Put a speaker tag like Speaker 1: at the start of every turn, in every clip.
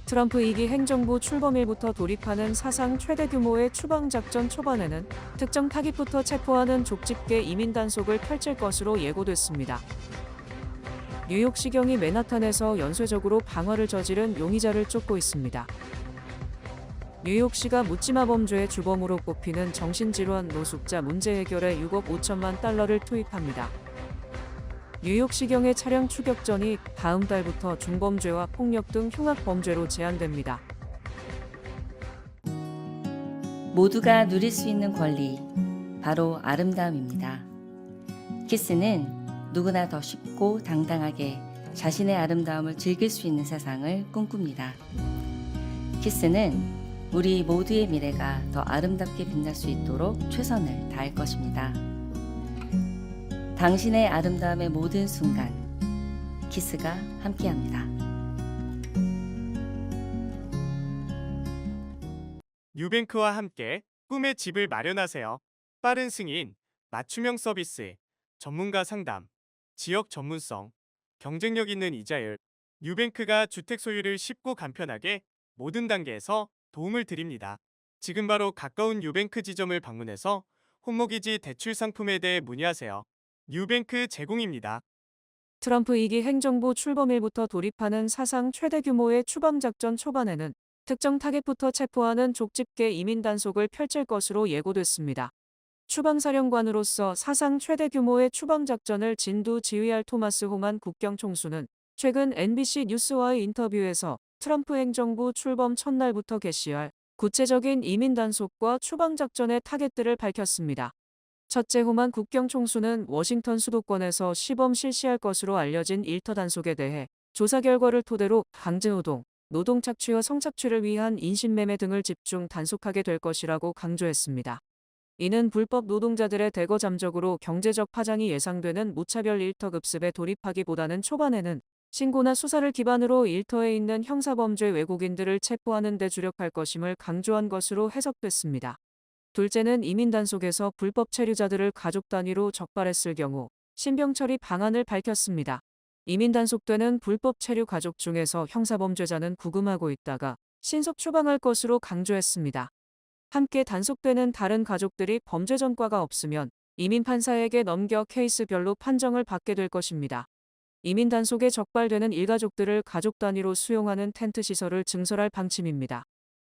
Speaker 1: 트럼프 2기 행정부 출범일부터 돌입하는 사상 최대 규모의 추방작전 초반에는 특정 타깃부터 체포하는 족집게 이민 단속을 펼칠 것으로 예고됐습니다. 뉴욕시경이 맨하탄에서 연쇄적으로 방화를 저지른 용의자를 쫓고 있습니다. 뉴욕시가 묻지마 범죄의 주범으로 꼽히는 정신질환 노숙자 문제 해결에 6억 5천만 달러를 투입합니다. 뉴욕시경의 차량 추격전이 다음 달부터 중범죄와 폭력 등 흉악 범죄로 제한됩니다.
Speaker 2: 모두가 누릴 수 있는 권리, 바로 아름다움입니다. 키스는 누구나 더 쉽고 당당하게 자신의 아름다움을 즐길 수 있는 세상을 꿈꿉니다. 키스는 우리 모두의 미래가 더 아름답게 빛날 수 있도록 최선을 다할 것입니다. 당신의 아름다움의 모든 순간, 키스가 함께합니다.
Speaker 3: 뉴뱅크와 함께 꿈의 집을 마련하세요. 빠른 승인, 맞춤형 서비스, 전문가 상담, 지역 전문성, 경쟁력 있는 이자율. 뉴뱅크가 주택 소유를 쉽고 간편하게 모든 단계에서 도움을 드립니다. 지금 바로 가까운 뉴뱅크 지점을 방문해서 홈모기지 대출 상품에 대해 문의하세요. 뉴뱅크 제공입니다.
Speaker 1: 트럼프 2기 행정부 출범일부터 돌입하는 사상 최대 규모의 추방작전 초반에는 특정 타깃부터 체포하는 족집게 이민 단속을 펼칠 것으로 예고됐습니다. 추방사령관으로서 사상 최대 규모의 추방작전을 진두 지휘할 토마스 호만 국경총수는 최근 NBC 뉴스와의 인터뷰에서 트럼프 행정부 출범 첫날부터 개시할 구체적인 이민 단속과 추방작전의 타겟들을 밝혔습니다. 첫째, 호만 국경총수는 워싱턴 수도권에서 시범 실시할 것으로 알려진 일터 단속에 대해 조사 결과를 토대로 강제노동, 노동 착취와 성착취를 위한 인신매매 등을 집중 단속하게 될 것이라고 강조했습니다. 이는 불법 노동자들의 대거 잠적으로 경제적 파장이 예상되는 무차별 일터 급습에 돌입하기보다는 초반에는 신고나 수사를 기반으로 일터에 있는 형사범죄 외국인들을 체포하는 데 주력할 것임을 강조한 것으로 해석됐습니다. 둘째는 이민 단속에서 불법 체류자들을 가족 단위로 적발했을 경우 신병 처리 방안을 밝혔습니다. 이민 단속되는 불법 체류 가족 중에서 형사범죄자는 구금하고 있다가 신속 추방할 것으로 강조했습니다. 함께 단속되는 다른 가족들이 범죄 전과가 없으면 이민 판사에게 넘겨 케이스별로 판정을 받게 될 것입니다. 이민 단속에 적발되는 일가족들을 가족 단위로 수용하는 텐트 시설을 증설할 방침입니다.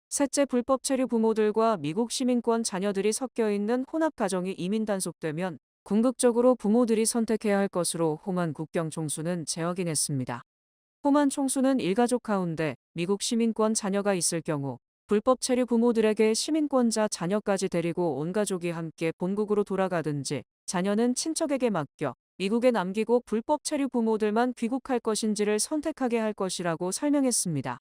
Speaker 1: 셋째, 불법 체류 부모들과 미국 시민권 자녀들이 섞여 있는 혼합 가정이 이민 단속되면 궁극적으로 부모들이 선택해야 할 것으로 호만 국경총수는 재확인했습니다. 호만 총수는 일가족 가운데 미국 시민권 자녀가 있을 경우 불법 체류 부모들에게 시민권자 자녀까지 데리고 온 가족이 함께 본국으로 돌아가든지 자녀는 친척에게 맡겨 미국에 남기고 불법 체류 부모들만 귀국할 것인지를 선택하게 할 것이라고 설명했습니다.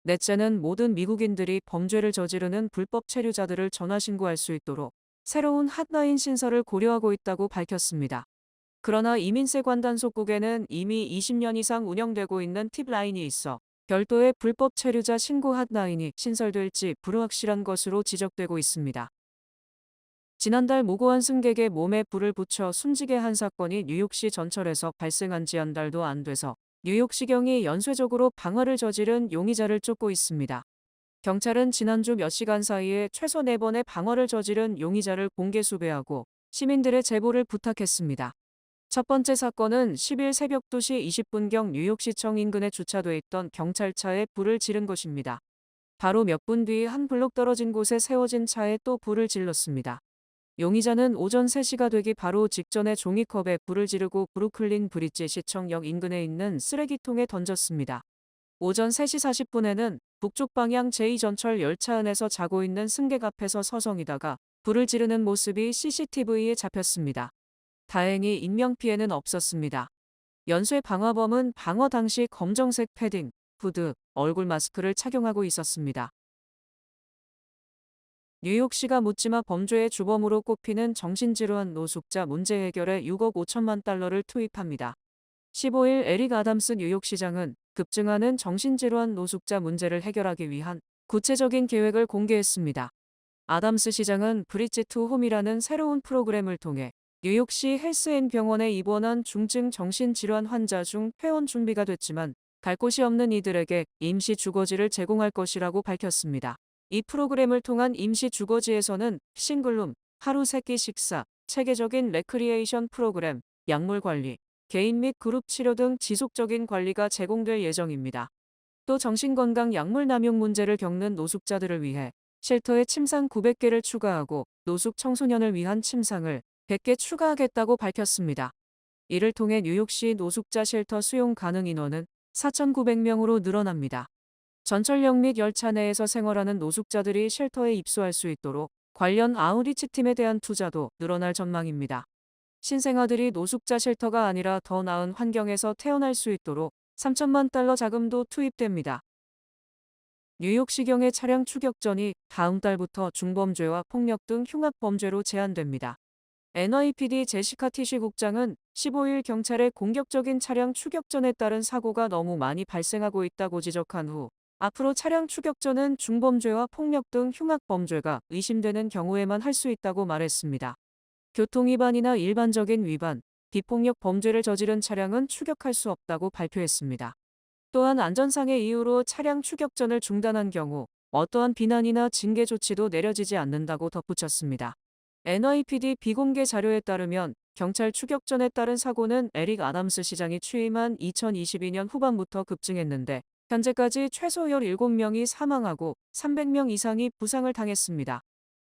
Speaker 1: 넷째는 모든 미국인들이 범죄를 저지르는 불법 체류자들을 전화 신고할 수 있도록 새로운 핫라인 신설을 고려하고 있다고 밝혔습니다. 그러나 이민세 관단속국에는 이미 20년 이상 운영되고 있는 팁라인이 있어 별도의 불법 체류자 신고 핫라인이 신설될지 불확실한 것으로 지적되고 있습니다. 지난달 무고한 승객의 몸에 불을 붙여 숨지게 한 사건이 뉴욕시 전철에서 발생한 지 한 달도 안 돼서 뉴욕시경이 연쇄적으로 방화를 저지른 용의자를 쫓고 있습니다. 경찰은 지난주 몇 시간 사이에 최소 4번의 방화를 저지른 용의자를 공개 수배하고 시민들의 제보를 부탁했습니다. 첫 번째 사건은 10일 새벽 2시 20분경 뉴욕시청 인근에 주차돼 있던 경찰차에 불을 지른 것입니다. 바로 몇 분 뒤 한 블록 떨어진 곳에 세워진 차에 또 불을 질렀습니다. 용의자는 오전 3시가 되기 바로 직전에 종이컵에 불을 지르고 브루클린 브릿지 시청역 인근에 있는 쓰레기통에 던졌습니다. 오전 3시 40분에는 북쪽 방향 제2전철 열차 안에서 자고 있는 승객 앞에서 서성이다가 불을 지르는 모습이 CCTV에 잡혔습니다. 다행히 인명피해는 없었습니다. 연쇄 방화범은 방화 당시 검정색 패딩, 후드, 얼굴 마스크를 착용하고 있었습니다. 뉴욕시가 묻지마 범죄의 주범으로 꼽히는 정신질환 노숙자 문제 해결에 6억 5천만 달러를 투입합니다. 15일 에릭 아담스 뉴욕시장은 급증하는 정신질환 노숙자 문제를 해결하기 위한 구체적인 계획을 공개했습니다. 아담스 시장은 브릿지 투 홈이라는 새로운 프로그램을 통해 뉴욕시 헬스앤병원에 입원한 중증 정신질환 환자 중 퇴원 준비가 됐지만 갈 곳이 없는 이들에게 임시 주거지를 제공할 것이라고 밝혔습니다. 이 프로그램을 통한 임시 주거지에서는 싱글룸, 하루 세끼 식사, 체계적인 레크리에이션 프로그램, 약물 관리, 개인 및 그룹 치료 등 지속적인 관리가 제공될 예정입니다. 또 정신건강 약물 남용 문제를 겪는 노숙자들을 위해 쉘터에 침상 900개를 추가하고 노숙 청소년을 위한 침상을 100개 추가하겠다고 밝혔습니다. 이를 통해 뉴욕시 노숙자 쉘터 수용 가능 인원은 4,900명으로 늘어납니다. 전철역 및 열차 내에서 생활하는 노숙자들이 쉘터에 입소할 수 있도록 관련 아웃리치 팀에 대한 투자도 늘어날 전망입니다. 신생아들이 노숙자 쉘터가 아니라 더 나은 환경에서 태어날 수 있도록 3천만 달러 자금도 투입됩니다. 뉴욕시경의 차량 추격전이 다음 달부터 중범죄와 폭력 등 흉악범죄로 제한됩니다. NYPD 제시카 티시 국장은 15일 경찰의 공격적인 차량 추격전에 따른 사고가 너무 많이 발생하고 있다고 지적한 후 앞으로 차량 추격전은 중범죄와 폭력 등 흉악범죄가 의심되는 경우에만 할 수 있다고 말했습니다. 교통위반이나 일반적인 위반, 비폭력 범죄를 저지른 차량은 추격할 수 없다고 발표했습니다. 또한 안전상의 이유로 차량 추격전을 중단한 경우 어떠한 비난이나 징계 조치도 내려지지 않는다고 덧붙였습니다. NYPD 비공개 자료에 따르면 경찰 추격전에 따른 사고는 에릭 아담스 시장이 취임한 2022년 후반부터 급증했는데 현재까지 최소 17명이 사망하고 300명 이상이 부상을 당했습니다.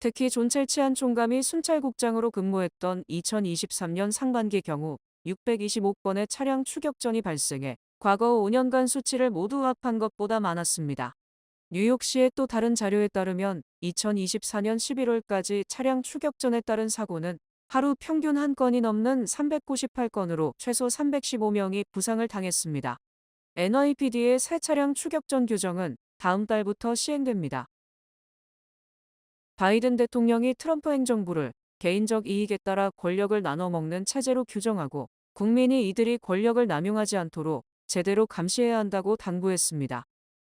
Speaker 1: 특히 존 첼치안 총감이 순찰국장으로 근무했던 2023년 상반기 경우 625건의 차량 추격전이 발생해 과거 5년간 수치를 모두 합한 것보다 많았습니다. 뉴욕시의 또 다른 자료에 따르면 2024년 11월까지 차량 추격전에 따른 사고는 하루 평균 한 건이 넘는 398건으로 최소 315명이 부상을 당했습니다. NYPD의 새 차량 추격전 규정은 다음 달부터 시행됩니다. 바이든 대통령이 트럼프 행정부를 개인적 이익에 따라 권력을 나눠 먹는 체제로 규정하고 국민이 이들이 권력을 남용하지 않도록 제대로 감시해야 한다고 당부했습니다.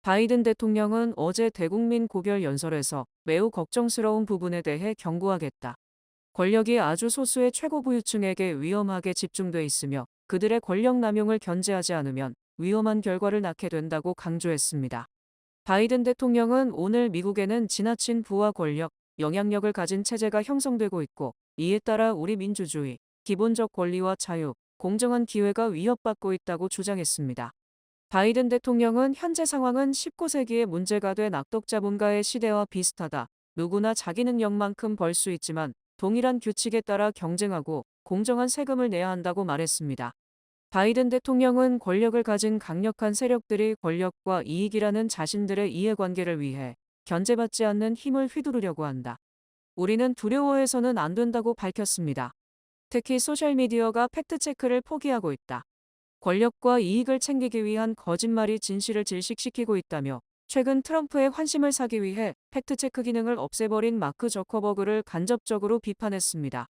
Speaker 1: 바이든 대통령은 어제 대국민 고별 연설에서 매우 걱정스러운 부분에 대해 경고하겠다. 권력이 아주 소수의 최고부유층에게 위험하게 집중돼 있으며 그들의 권력 남용을 견제하지 않으면 위험한 결과를 낳게 된다고 강조했습니다. 바이든 대통령은 오늘 미국에는 지나친 부와 권력, 영향력을 가진 체제가 형성되고 있고 이에 따라 우리 민주주의, 기본적 권리와 자유, 공정한 기회가 위협받고 있다고 주장했습니다. 바이든 대통령은 현재 상황은 19세기의 문제가 된 악덕자본가의 시대와 비슷하다. 누구나 자기 능력만큼 벌 수 있지만 동일한 규칙에 따라 경쟁하고 공정한 세금을 내야 한다고 말했습니다. 바이든 대통령은 권력을 가진 강력한 세력들이 권력과 이익이라는 자신들의 이해관계를 위해 견제받지 않는 힘을 휘두르려고 한다. 우리는 두려워해서는 안 된다고 밝혔습니다. 특히 소셜미디어가 팩트체크를 포기하고 있다. 권력과 이익을 챙기기 위한 거짓말이 진실을 질식시키고 있다며 최근 트럼프의 환심을 사기 위해 팩트체크 기능을 없애버린 마크 저커버그를 간접적으로 비판했습니다.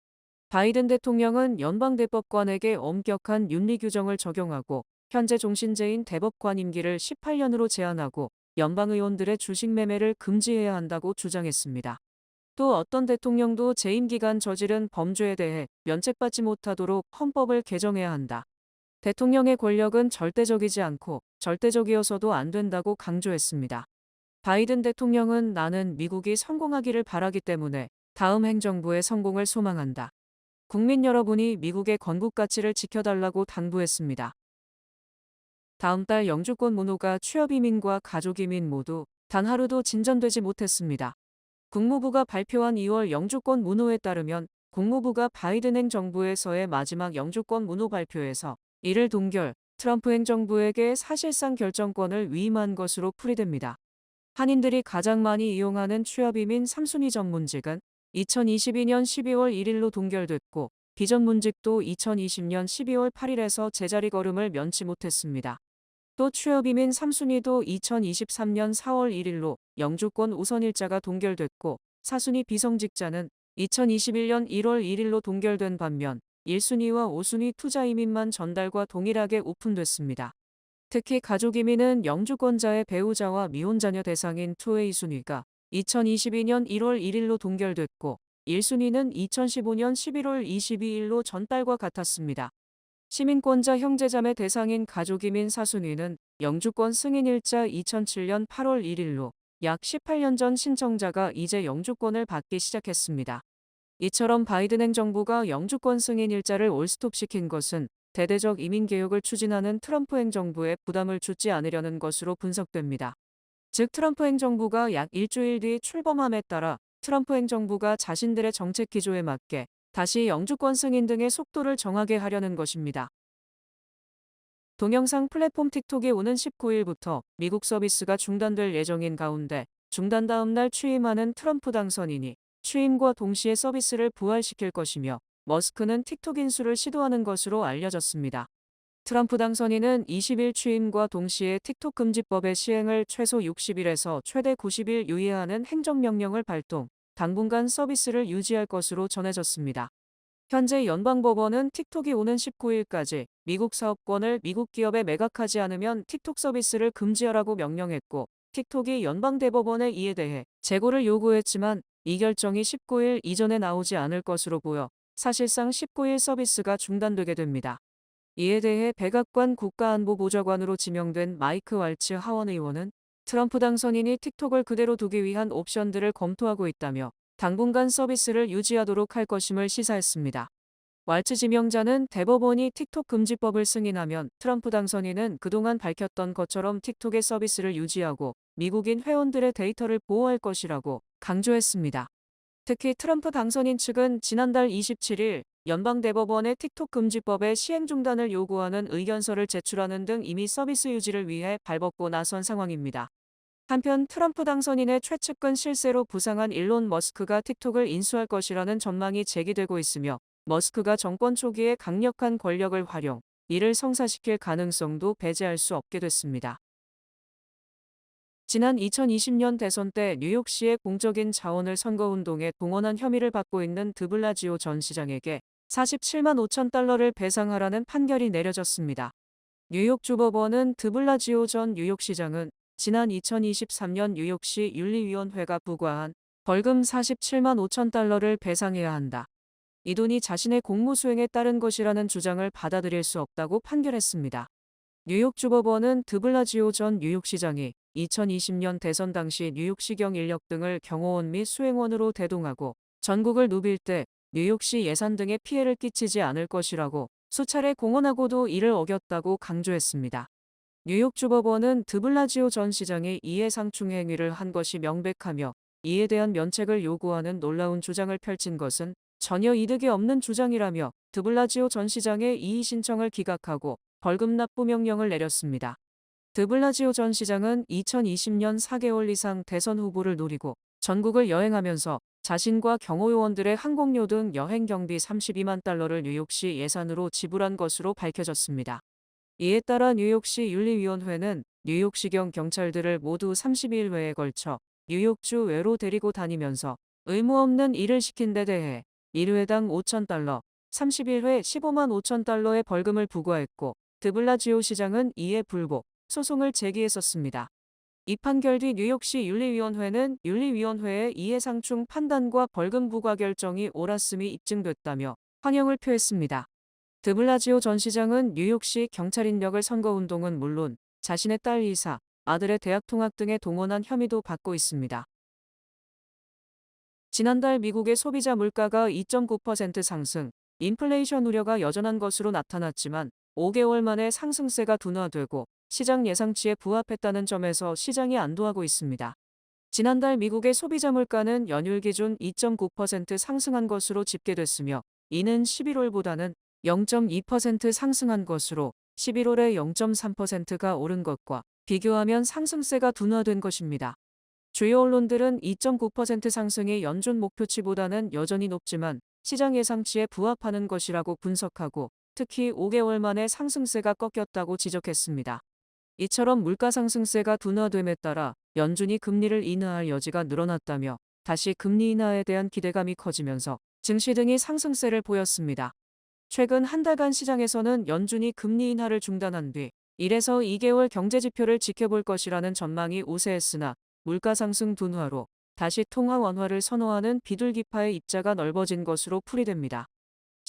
Speaker 1: 바이든 대통령은 연방대법관에게 엄격한 윤리 규정을 적용하고 현재 종신제인 대법관 임기를 18년으로 제한하고 연방의원들의 주식 매매를 금지해야 한다고 주장했습니다. 또 어떤 대통령도 재임 기간 저지른 범죄에 대해 면책받지 못하도록 헌법을 개정해야 한다. 대통령의 권력은 절대적이지 않고 절대적이어서도 안 된다고 강조했습니다. 바이든 대통령은 나는 미국이 성공하기를 바라기 때문에 다음 행정부의 성공을 소망한다. 국민 여러분이 미국의 건국 가치를 지켜달라고 당부했습니다. 다음 달 영주권 문호가 취업이민과 가족이민 모두 단 하루도 진전되지 못했습니다. 국무부가 발표한 2월 영주권 문호에 따르면 국무부가 바이든 행정부에서의 마지막 영주권 문호 발표에서 이를 동결, 트럼프 행정부에게 사실상 결정권을 위임한 것으로 풀이됩니다. 한인들이 가장 많이 이용하는 취업이민 3순위 전문직은 2022년 12월 1일로 동결됐고 비전문직도 2020년 12월 8일에서 제자리 걸음을 면치 못했습니다. 또 취업이민 3순위도 2023년 4월 1일로 영주권 우선일자가 동결됐고 4순위 비성직자는 2021년 1월 1일로 동결된 반면 1순위와 5순위 투자이민만 전달과 동일하게 오픈됐습니다. 특히 가족이민은 영주권자의 배우자와 미혼자녀 대상인 2A 순위가 2022년 1월 1일로 동결됐고 1순위는 2015년 11월 22일로 전달과 같았습니다. 시민권자 형제자매 대상인 가족이민 4순위는 영주권 승인일자 2007년 8월 1일로 약 18년 전 신청자가 이제 영주권을 받기 시작했습니다. 이처럼 바이든 행정부가 영주권 승인일자를 올스톱시킨 것은 대대적 이민개혁을 추진하는 트럼프 행정부에 부담을 주지 않으려는 것으로 분석됩니다. 즉 트럼프 행정부가 약 일주일 뒤 출범함에 따라 트럼프 행정부가 자신들의 정책 기조에 맞게 다시 영주권 승인 등의 속도를 정하게 하려는 것입니다. 동영상 플랫폼 틱톡이 오는 19일부터 미국 서비스가 중단될 예정인 가운데 중단 다음 날 취임하는 트럼프 당선인이 취임과 동시에 서비스를 부활시킬 것이며 머스크는 틱톡 인수를 시도하는 것으로 알려졌습니다. 트럼프 당선인은 20일 취임과 동시에 틱톡 금지법의 시행을 최소 60일에서 최대 90일 유예하는 행정명령을 발동, 당분간 서비스를 유지할 것으로 전해졌습니다. 현재 연방법원은 틱톡이 오는 19일까지 미국 사업권을 미국 기업에 매각하지 않으면 틱톡 서비스를 금지하라고 명령했고, 틱톡이 연방대법원에 이에 대해 재고를 요구했지만 이 결정이 19일 이전에 나오지 않을 것으로 보여 사실상 19일 서비스가 중단되게 됩니다. 이에 대해 백악관 국가안보보좌관으로 지명된 마이크 왈츠 하원 의원은 트럼프 당선인이 틱톡을 그대로 두기 위한 옵션들을 검토하고 있다며 당분간 서비스를 유지하도록 할 것임을 시사했습니다. 왈츠 지명자는 대법원이 틱톡 금지법을 승인하면 트럼프 당선인은 그동안 밝혔던 것처럼 틱톡의 서비스를 유지하고 미국인 회원들의 데이터를 보호할 것이라고 강조했습니다. 특히 트럼프 당선인 측은 지난달 27일 연방대법원에 틱톡 금지법의 시행 중단을 요구하는 의견서를 제출하는 등 이미 서비스 유지를 위해 발벗고 나선 상황입니다. 한편 트럼프 당선인의 최측근 실세로 부상한 일론 머스크가 틱톡을 인수할 것이라는 전망이 제기되고 있으며 머스크가 정권 초기에 강력한 권력을 활용, 이를 성사시킬 가능성도 배제할 수 없게 됐습니다. 지난 2020년 대선 때 뉴욕시의 공적인 자원을 선거운동에 동원한 혐의를 받고 있는 드블라지오 전 시장에게 47만 5천 달러를 배상하라는 판결이 내려졌습니다. 뉴욕주 법원은 드블라지오 전 뉴욕시장은 지난 2023년 뉴욕시 윤리위원회가 부과한 벌금 47만 5천 달러를 배상해야 한다. 이 돈이 자신의 공무 수행에 따른 것이라는 주장을 받아들일 수 없다고 판결했습니다. 뉴욕주 법원은 드블라지오 전 뉴욕시장이 2020년 대선 당시 뉴욕시경 인력 등을 경호원 및 수행원으로 대동하고 전국을 누빌 때 뉴욕시 예산 등에 피해를 끼치지 않을 것이라고 수차례 공언하고도 이를 어겼다고 강조했습니다. 뉴욕주법원은 드블라지오 전 시장이 이해상충 행위를 한 것이 명백하며 이에 대한 면책을 요구하는 놀라운 주장을 펼친 것은 전혀 이득이 없는 주장이라며 드블라지오 전 시장의 이의 신청을 기각하고 벌금 납부 명령을 내렸습니다. 드블라지오 전 시장은 2020년 4개월 이상 대선 후보를 노리고 전국을 여행하면서 자신과 경호요원들의 항공료 등 여행 경비 32만 달러를 뉴욕시 예산으로 지불한 것으로 밝혀졌습니다. 이에 따라 뉴욕시 윤리위원회는 뉴욕시경 경찰들을 모두 30일회에 걸쳐 뉴욕주 외로 데리고 다니면서 의무 없는 일을 시킨 데 대해 1회당 5천 달러, 31회 15만 5천 달러의 벌금을 부과했고 드블라지오 시장은 이에 불복, 소송을 제기했었습니다. 이 판결 뒤 뉴욕시 윤리위원회는 윤리위원회의 이해상충 판단과 벌금 부과 결정이 옳았음이 입증됐다며 환영을 표했습니다. 드블라지오 전 시장은 뉴욕시 경찰 인력을 선거운동은 물론 자신의 딸 이사, 아들의 대학 통학 등에 동원한 혐의도 받고 있습니다. 지난달 미국의 소비자 물가가 2.9% 상승, 인플레이션 우려가 여전한 것으로 나타났지만 5개월 만에 상승세가 둔화되고 시장 예상치에 부합했다는 점에서 시장이 안도하고 있습니다. 지난달 미국의 소비자 물가는 연율 기준 2.9% 상승한 것으로 집계됐으며 이는 11월보다는 0.2% 상승한 것으로 11월에 0.3%가 오른 것과 비교하면 상승세가 둔화된 것입니다. 주요 언론들은 2.9% 상승이 연준 목표치보다는 여전히 높지만 시장 예상치에 부합하는 것이라고 분석하고 특히 5개월 만에 상승세가 꺾였다고 지적했습니다. 이처럼 물가 상승세가 둔화됨에 따라 연준이 금리를 인하할 여지가 늘어났다며 다시 금리 인하에 대한 기대감이 커지면서 증시 등이 상승세를 보였습니다. 최근 한 달간 시장에서는 연준이 금리 인하를 중단한 뒤 1에서 2개월 경제지표를 지켜볼 것이라는 전망이 우세했으나 물가 상승 둔화로 다시 통화 완화를 선호하는 비둘기파의 입자가 넓어진 것으로 풀이됩니다.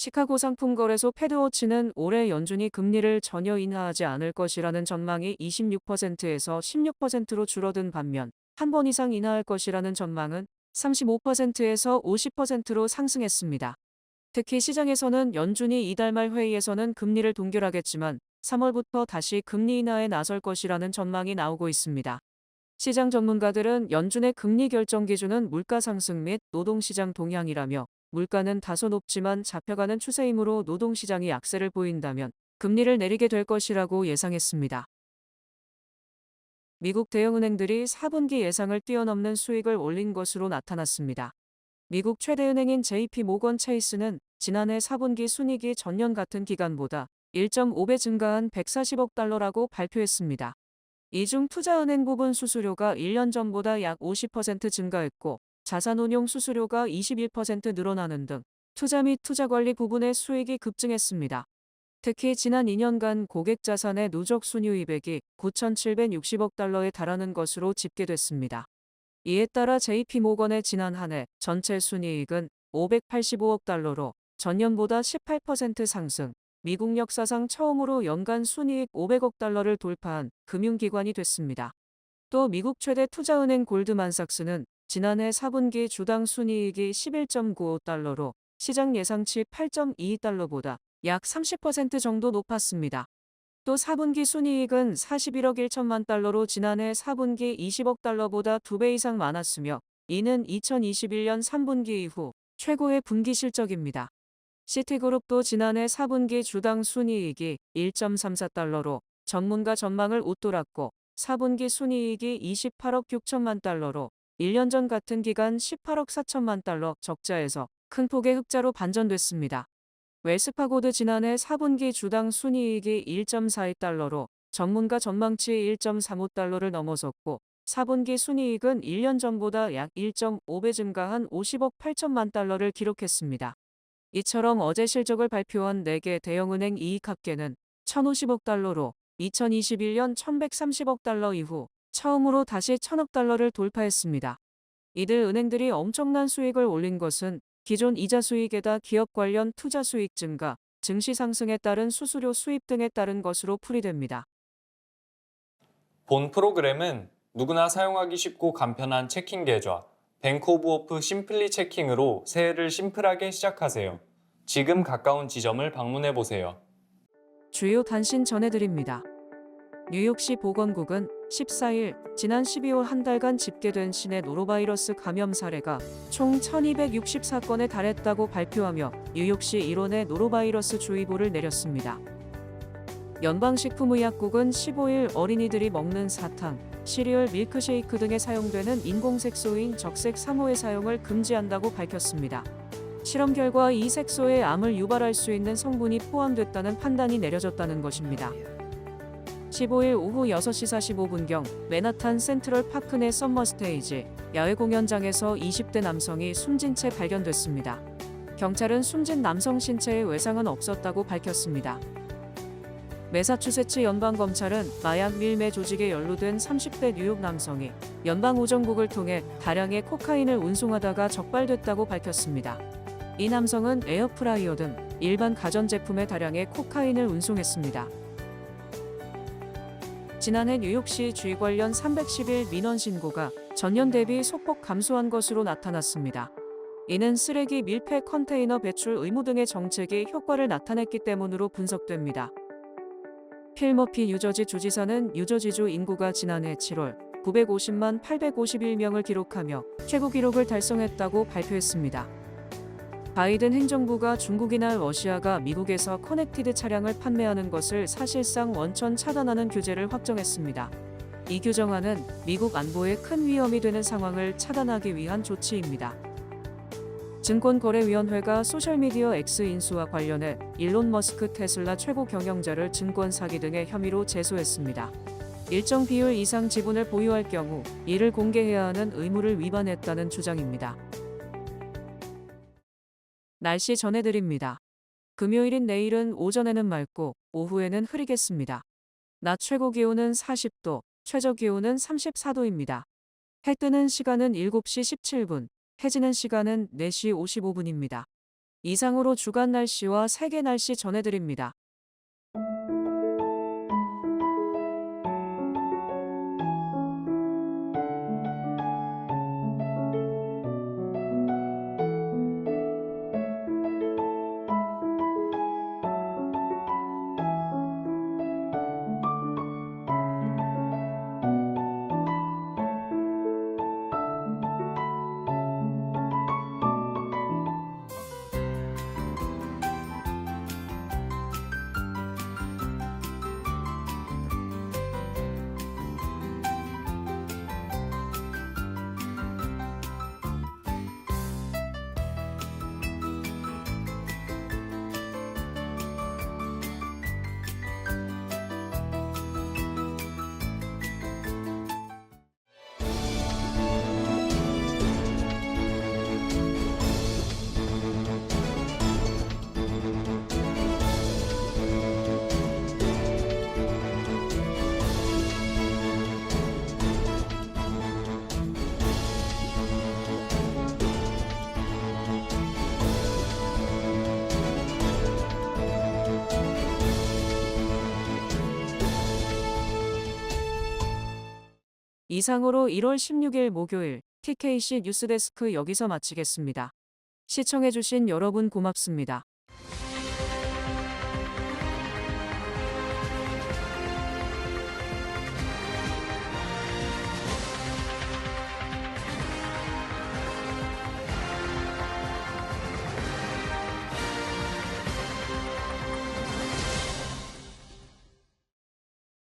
Speaker 1: 시카고 상품거래소 패드워치는 올해 연준이 금리를 전혀 인하하지 않을 것이라는 전망이 26%에서 16%로 줄어든 반면 한 번 이상 인하할 것이라는 전망은 35%에서 50%로 상승했습니다. 특히 시장에서는 연준이 이달 말 회의에서는 금리를 동결하겠지만 3월부터 다시 금리 인하에 나설 것이라는 전망이 나오고 있습니다. 시장 전문가들은 연준의 금리 결정 기준은 물가 상승 및 노동시장 동향이라며 물가는 다소 높지만 잡혀가는 추세이므로 노동시장이 약세를 보인다면 금리를 내리게 될 것이라고 예상했습니다. 미국 대형은행들이 4분기 예상을 뛰어넘는 수익을 올린 것으로 나타났습니다. 미국 최대은행인 JP 모건 체이스는 지난해 4분기 순이익이 전년 같은 기간보다 1.5배 증가한 140억 달러라고 발표했습니다. 이 중 투자은행 부분 수수료가 1년 전보다 약 50% 증가했고 자산운용 수수료가 21% 늘어나는 등 투자 및 투자관리 부분의 수익이 급증했습니다. 특히 지난 2년간 고객 자산의 누적 순이익이 9,760억 달러에 달하는 것으로 집계됐습니다. 이에 따라 JP모건의 지난 한 해 전체 순이익은 585억 달러로 전년보다 18% 상승, 미국 역사상 처음으로 연간 순이익 500억 달러를 돌파한 금융기관이 됐습니다. 또 미국 최대 투자은행 골드만삭스는 지난해 4분기 주당 순이익이 11.95달러로 시장 예상치 8.22달러보다 약 30% 정도 높았습니다. 또 4분기 순이익은 41억 1천만 달러로 지난해 4분기 20억 달러보다 2배 이상 많았으며 이는 2021년 3분기 이후 최고의 분기 실적입니다. 시티그룹도 지난해 4분기 주당 순이익이 1.34달러로 전문가 전망을 웃돌았고 4분기 순이익이 28억 6천만 달러로 1년 전 같은 기간 18억 4천만 달러 적자에서 큰 폭의 흑자로 반전됐습니다. 웰스파고도 지난해 4분기 주당 순이익이 1.42달러로 전문가 전망치 1.35달러를 넘어섰고 4분기 순이익은 1년 전보다 약 1.5배 증가한 50억 8천만 달러를 기록했습니다. 이처럼 어제 실적을 발표한 4개 대형은행 이익 합계는 1,050억 달러로 2021년 1,130억 달러 이후 처음으로 다시 1,000억 달러를 돌파했습니다. 이들 은행들이 엄청난 수익을 올린 것은 기존 이자 수익에다 기업 관련 투자 수익 증가, 증시 상승에 따른 수수료 수입 등에 따른 것으로 풀이됩니다.
Speaker 4: 본 프로그램은 누구나 사용하기 쉽고 간편한 체킹 계좌, 뱅크 오브 오프 심플리 체킹으로 새해를 심플하게 시작하세요. 지금 가까운 지점을 방문해 보세요.
Speaker 1: 주요 단신 전해드립니다. 뉴욕시 보건국은 14일 지난 12월 한 달간 집계된 신의 노로바이러스 감염 사례가 총 1264건에 달했다고 발표하며 뉴욕시 일원의 노로바이러스 주의보를 내렸습니다. 연방식품의약국은 15일 어린이들이 먹는 사탕, 시리얼, 밀크쉐이크 등에 사용되는 인공색소인 적색 상호의 사용을 금지한다고 밝혔습니다. 실험 결과 이 색소에 암을 유발할 수 있는 성분이 포함됐다는 판단이 내려졌다는 것입니다. 15일 오후 6시 45분경 맨하탄 센트럴 파크 내 썸머 스테이지 야외 공연장에서 20대 남성이 숨진 채 발견됐습니다. 경찰은 숨진 남성 신체에 외상은 없었다고 밝혔습니다. 매사추세츠 연방검찰은 마약 밀매 조직에 연루된 30대 뉴욕 남성이 연방우정국을 통해 다량의 코카인을 운송하다가 적발됐다고 밝혔습니다. 이 남성은 에어프라이어 등 일반 가전제품에 다량의 코카인을 운송했습니다. 지난해 뉴욕시 주의 관련 311 민원 신고가 전년 대비 소폭 감소한 것으로 나타났습니다. 이는 쓰레기 밀폐 컨테이너 배출 의무 등의 정책이 효과를 나타냈기 때문으로 분석됩니다. 필 머피 뉴저지 주지사는 뉴저지주 인구가 지난해 7월 950만 851명을 기록하며 최고 기록을 달성했다고 발표했습니다. 바이든 행정부가 중국이나 러시아가 미국에서 커넥티드 차량을 판매하는 것을 사실상 원천 차단하는 규제를 확정했습니다. 이 규정안은 미국 안보에 큰 위험이 되는 상황을 차단하기 위한 조치입니다. 증권거래위원회가 소셜미디어 X 인수와 관련해 일론 머스크 테슬라 최고 경영자를 증권 사기 등의 혐의로 제소했습니다. 일정 비율 이상 지분을 보유할 경우 이를 공개해야 하는 의무를 위반했다는 주장입니다. 날씨 전해드립니다. 금요일인 내일은 오전에는 맑고 오후에는 흐리겠습니다. 낮 최고 기온은 40도, 최저 기온은 34도입니다. 해 뜨는 시간은 7시 17분, 해지는 시간은 4시 55분입니다. 이상으로 주간 날씨와 세계 날씨 전해드립니다. 이상으로 1월 16일 목요일 TKC 뉴스데스크 여기서 마치겠습니다. 시청해주신 여러분 고맙습니다.